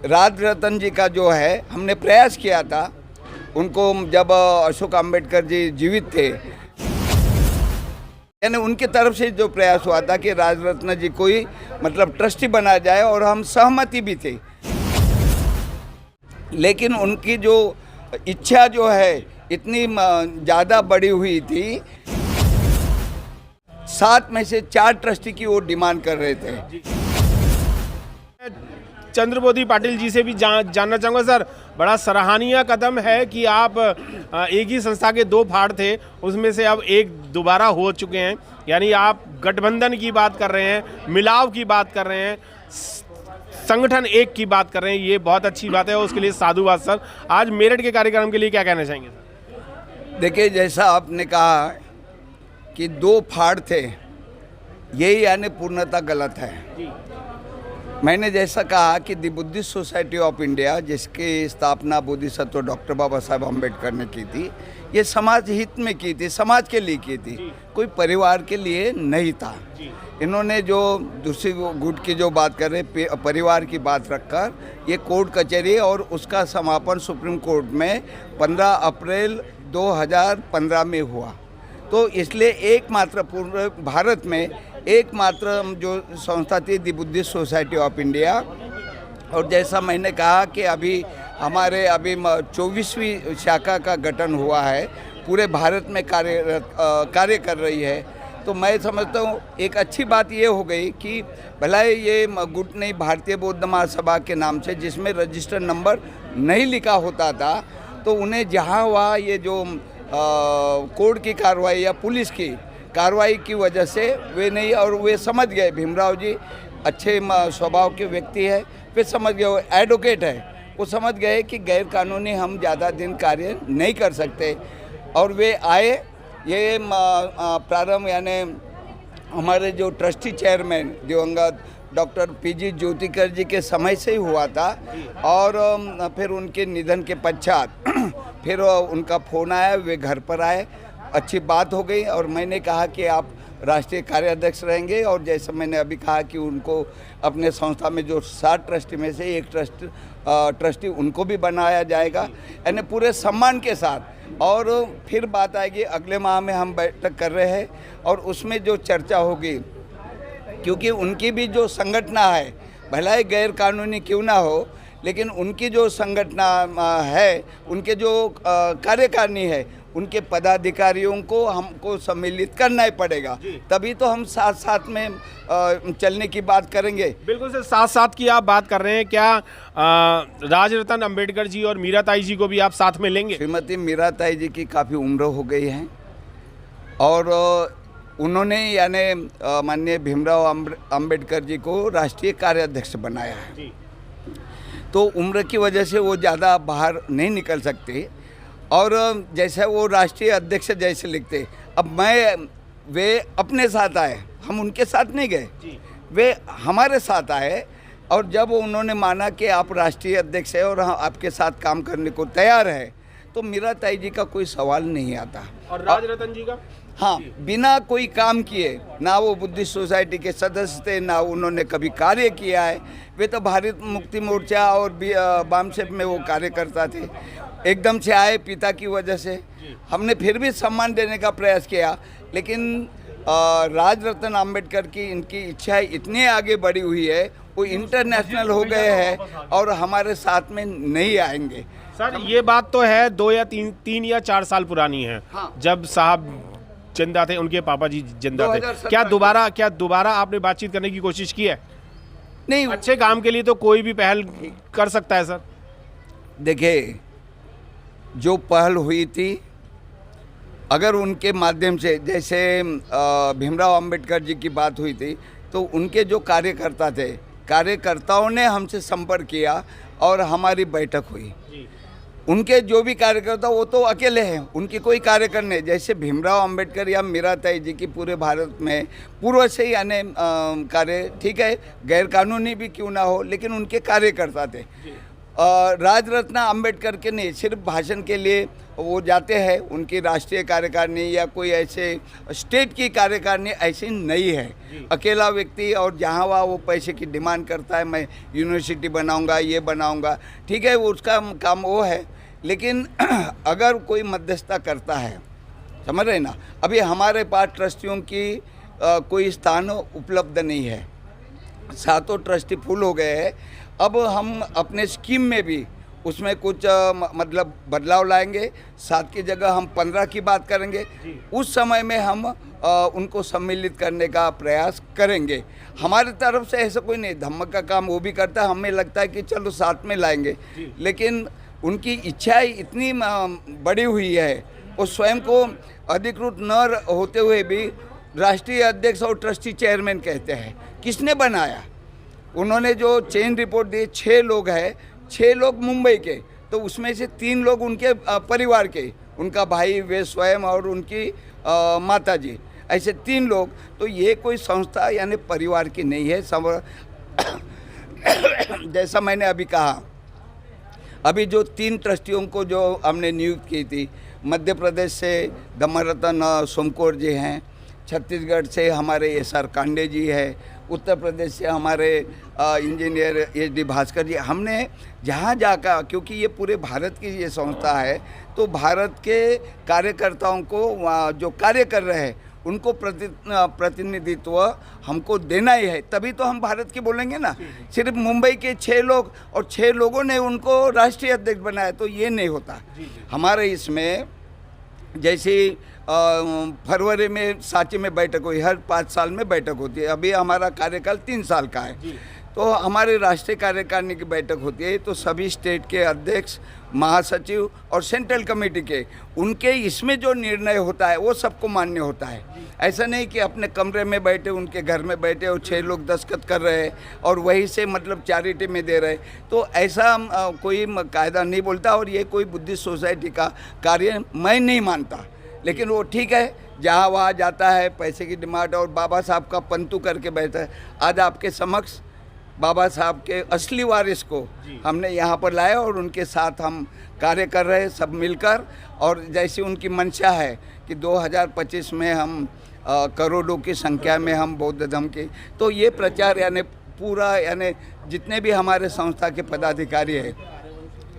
राज रतन जी का जो है हमने प्रयास किया था, उनको जब अशोक अम्बेडकर जी जीवित थे, यानी उनकी तरफ से जो प्रयास हुआ था कि राज रत्न जी को ही मतलब ट्रस्टी बनाया जाए, और हम सहमति भी थे। लेकिन उनकी जो इच्छा जो है इतनी ज़्यादा बड़ी हुई थी, 7 में से 4 ट्रस्टी की वो डिमांड कर रहे थे। चंद्रबोधी पाटिल जी से भी जानना चाहूँगा सर, बड़ा सराहनीय कदम है कि आप एक ही संस्था के 2 फाड़ थे, उसमें से अब एक दोबारा हो चुके हैं, यानी आप गठबंधन की बात कर रहे हैं, मिलाव की बात कर रहे हैं, संगठन एक की बात कर रहे हैं। ये बहुत अच्छी बात है, उसके लिए साधुवाद सर। आज मेरठ के कार्यक्रम के लिए क्या कहना चाहेंगे सर? देखिए, जैसा आपने कहा कि 2 फाड़ थे, यही यानी पूर्णतः गलत है। मैंने जैसा कहा कि दी बुद्धिस्ट सोसाइटी ऑफ इंडिया, जिसकी स्थापना बोधिसत्व डॉक्टर बाबा साहब अम्बेडकर ने की थी, ये समाज हित में की थी, समाज के लिए की थी, कोई परिवार के लिए नहीं था। इन्होंने जो दूसरी गुट की जो बात कर रहे, परिवार की बात रखकर ये कोर्ट कचहरी और उसका समापन सुप्रीम कोर्ट में 15 अप्रैल 2015 में हुआ। तो इसलिए एकमात्र पूरे भारत में एकमात्र जो संस्था थी दी बुद्धिस्ट सोसाइटी ऑफ इंडिया। और जैसा मैंने कहा कि अभी हमारे 24वीं शाखा का गठन हुआ है, पूरे भारत में कार्य कर रही है। तो मैं समझता हूँ एक अच्छी बात ये हो गई कि भला ये गुट नहीं, भारतीय बौद्ध महासभा के नाम से, जिसमें रजिस्टर नंबर नहीं लिखा होता था, तो उन्हें जहाँ वहाँ ये जो कोर्ट की कार्रवाई या पुलिस की कार्रवाई की वजह से वे नहीं, और वे समझ गए, भीमराव जी अच्छे स्वभाव के व्यक्ति है, वे समझ गए, वो एडवोकेट है, वो समझ गए कि गैर कानूनी हम ज़्यादा दिन कार्य नहीं कर सकते, और वे आए। ये प्रारंभ यानी हमारे जो ट्रस्टी चेयरमैन दिवंगत डॉक्टर पीजी ज्योतिकर जी के समय से ही हुआ था, और फिर उनके निधन के पश्चात फिर उनका फ़ोन आया, वे घर पर आए, अच्छी बात हो गई, और मैंने कहा कि आप राष्ट्रीय कार्याध्यक्ष रहेंगे। और जैसे मैंने अभी कहा कि उनको अपने संस्था में जो 7 ट्रस्टी में से एक ट्रस्टी उनको भी बनाया जाएगा, यानी पूरे सम्मान के साथ। और फिर बात आएगी, अगले माह में हम बैठक कर रहे हैं, और उसमें जो चर्चा होगी, क्योंकि उनकी भी जो संगठना है, भला ही गैर कानूनी क्यों ना हो, लेकिन उनकी जो संगठना है, उनके जो कार्यकारिणी है, उनके पदाधिकारियों को हमको सम्मिलित करना ही पड़ेगा, तभी तो हम साथ साथ में चलने की बात करेंगे। बिल्कुल सर, साथ साथ की आप बात कर रहे हैं, क्या राज रतन अम्बेडकर जी और मीराताई जी को भी आप साथ में लेंगे? श्रीमती मीराताई जी की काफ़ी उम्र हो गई है, और उन्होंने यानी माननीय भीमराव अम्बेडकर जी को राष्ट्रीय कार्याध्यक्ष बनाया है, तो उम्र की वजह से वो ज़्यादा बाहर नहीं निकल सकते। और जैसे वो राष्ट्रीय अध्यक्ष जैसे लिखते, अब वे अपने साथ आए, हम उनके साथ नहीं गए, वे हमारे साथ आए, और जब उन्होंने माना कि आप राष्ट्रीय अध्यक्ष हैं और हम आपके साथ काम करने को तैयार है, तो मीराताई जी का कोई सवाल नहीं आता। और राज रतन जी का? हाँ, बिना कोई काम किए, ना वो बुद्धिस्ट सोसाइटी के सदस्य थे, ना उन्होंने कभी कार्य किया है। वे तो भारत मुक्ति मोर्चा और वामसेप में वो कार्यकर्ता थे, एकदम से आए पिता की वजह से। हमने फिर भी सम्मान देने का प्रयास किया, लेकिन राज रतन अम्बेडकर की इनकी इच्छा इतनी आगे बढ़ी हुई है, वो इंटरनेशनल हो गए हैं और हमारे साथ में नहीं आएंगे। सर, ये बात तो है 2 या 3 या 4 साल पुरानी है। हाँ। जब साहब जिंदा थे, उनके पापा जी जिंदा थे, क्या दोबारा आपने बातचीत करने की कोशिश की है? नहीं, अच्छे काम के लिए तो कोई भी पहल कर सकता है सर। देखिए, जो पहल हुई थी, अगर उनके माध्यम से, जैसे भीमराव अम्बेडकर जी की बात हुई थी, तो उनके जो कार्यकर्ता थे, कार्यकर्ताओं ने हमसे संपर्क किया और हमारी बैठक हुई। उनके जो भी कार्यकर्ता, वो तो अकेले हैं, उनकी कोई कार्यकर नहीं। जैसे भीमराव अम्बेडकर या मीराताई जी की पूरे भारत में पूर्व से ही यानी कार्य, ठीक है, गैर कानूनी भी क्यों ना हो, लेकिन उनके कार्यकर्ता थे। राजरत्न अंबेडकर के नहीं, सिर्फ भाषण के लिए वो जाते हैं, उनकी राष्ट्रीय कार्यकारिणी या कोई ऐसे स्टेट की कार्यकारिणी ऐसी नहीं है। अकेला व्यक्ति और जहाँ वहाँ वो पैसे की डिमांड करता है, मैं यूनिवर्सिटी बनाऊंगा, ये बनाऊंगा, ठीक है, वो उसका काम वो है। लेकिन अगर कोई मध्यस्थता करता है, समझ रहे ना, अभी हमारे पास ट्रस्टियों की कोई स्थान उपलब्ध नहीं है, 7 ट्रस्टी फुल हो गए हैं। अब हम अपने स्कीम में भी उसमें कुछ मतलब बदलाव लाएंगे, 7 की जगह हम 15 की बात करेंगे। उस समय में हम उनको सम्मिलित करने का प्रयास करेंगे। हमारी तरफ से ऐसा कोई नहीं, धम्मक का काम वो भी करता है, हमें लगता है कि चलो साथ में लाएंगे, लेकिन उनकी इच्छा इतनी बड़ी हुई है, वो स्वयं को अधिकृत न होते हुए भी राष्ट्रीय अध्यक्ष और ट्रस्टी चेयरमैन कहते हैं। किसने बनाया? उन्होंने जो चेन रिपोर्ट दी, 6 लोग हैं, 6 लोग मुंबई के, तो उसमें से 3 लोग उनके परिवार के, उनका भाई, वे स्वयं और उनकी माता जी, ऐसे 3 लोग। तो ये कोई संस्था यानी परिवार की नहीं है। जैसा मैंने अभी कहा, अभी जो 3 ट्रस्टियों को जो हमने नियुक्त की थी, मध्य प्रदेश से धम्मरतन सोमकोर जी हैं, छत्तीसगढ़ से हमारे SR कांडे जी है, उत्तर प्रदेश से हमारे इंजीनियर HD भास्कर जी। हमने जहाँ जाकर, क्योंकि ये पूरे भारत की ये संस्था है, तो भारत के कार्यकर्ताओं को जो कार्य कर रहे हैं उनको प्रतिनिधित्व हमको देना ही है, तभी तो हम भारत की बोलेंगे ना। सिर्फ मुंबई के 6 लोग और 6 लोगों ने उनको राष्ट्रीय अध्यक्ष बनाया, तो ये नहीं होता। हमारे इसमें जैसे फरवरी में सांची में बैठक हुई, हर 5 साल में बैठक होती है। अभी हमारा कार्यकाल 3 साल का है, तो हमारे राष्ट्रीय कार्यकारिणी की बैठक होती है, तो सभी स्टेट के अध्यक्ष, महासचिव और सेंट्रल कमेटी के, उनके इसमें जो निर्णय होता है वो सबको मान्य होता है। ऐसा नहीं कि अपने कमरे में बैठे, उनके घर में बैठे और 6 लोग दस्तखत कर रहे हैं और वहीं से मतलब चैरिटी में दे रहे, तो ऐसा कोई कायदा नहीं बोलता। और ये कोई बुद्धिस्ट सोसाइटी का कार्य मैं नहीं मानता, लेकिन वो ठीक है, जहाँ वहाँ जाता है, पैसे की डिमांड और बाबा साहब का पंतु करके बैठा है। आज आपके समक्ष बाबा साहब के असली वारिस को हमने यहाँ पर लाया और उनके साथ हम कार्य कर रहे हैं सब मिलकर। और जैसी उनकी मंशा है कि 2025 में हम करोड़ों की संख्या में हम बौद्ध धर्म की, तो ये प्रचार यानी पूरा, यानी जितने भी हमारे संस्था के पदाधिकारी हैं,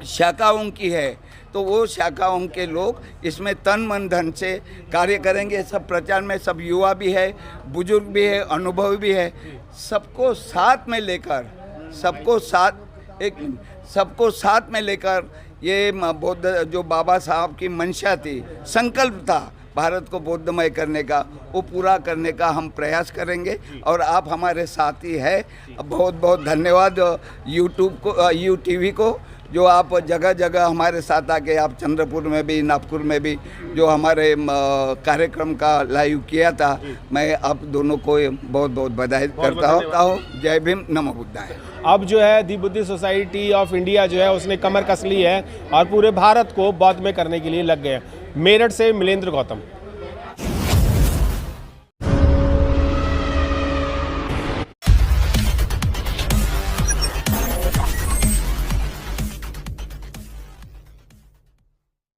शाखाओं की है, तो वो शाखाओं के लोग इसमें तन मन धन से कार्य करेंगे। सब प्रचार में सब युवा भी है, बुजुर्ग भी है, अनुभवी भी है, सबको साथ में लेकर, सबको साथ में लेकर ये बौद्ध जो बाबा साहब की मंशा थी, संकल्प था भारत को बौद्धमय करने का, वो पूरा करने का हम प्रयास करेंगे। और आप हमारे साथी हैं। बहुत बहुत धन्यवाद यूट्यूब को, UTV को, जो आप जगह जगह हमारे साथ आके, आप चंद्रपुर में भी, नागपुर में भी जो हमारे कार्यक्रम का लाइव किया था, मैं आप दोनों को बहुत बहुत बधाई करता हूँ। जय भीम, नमो बुद्धाय। अब जो है दी बुद्धिस्ट सोसाइटी ऑफ इंडिया जो है उसने कमर कस ली है और पूरे भारत को बौद्ध में करने के लिए लग गए। मेरठ से मिलेंद्र गौतम।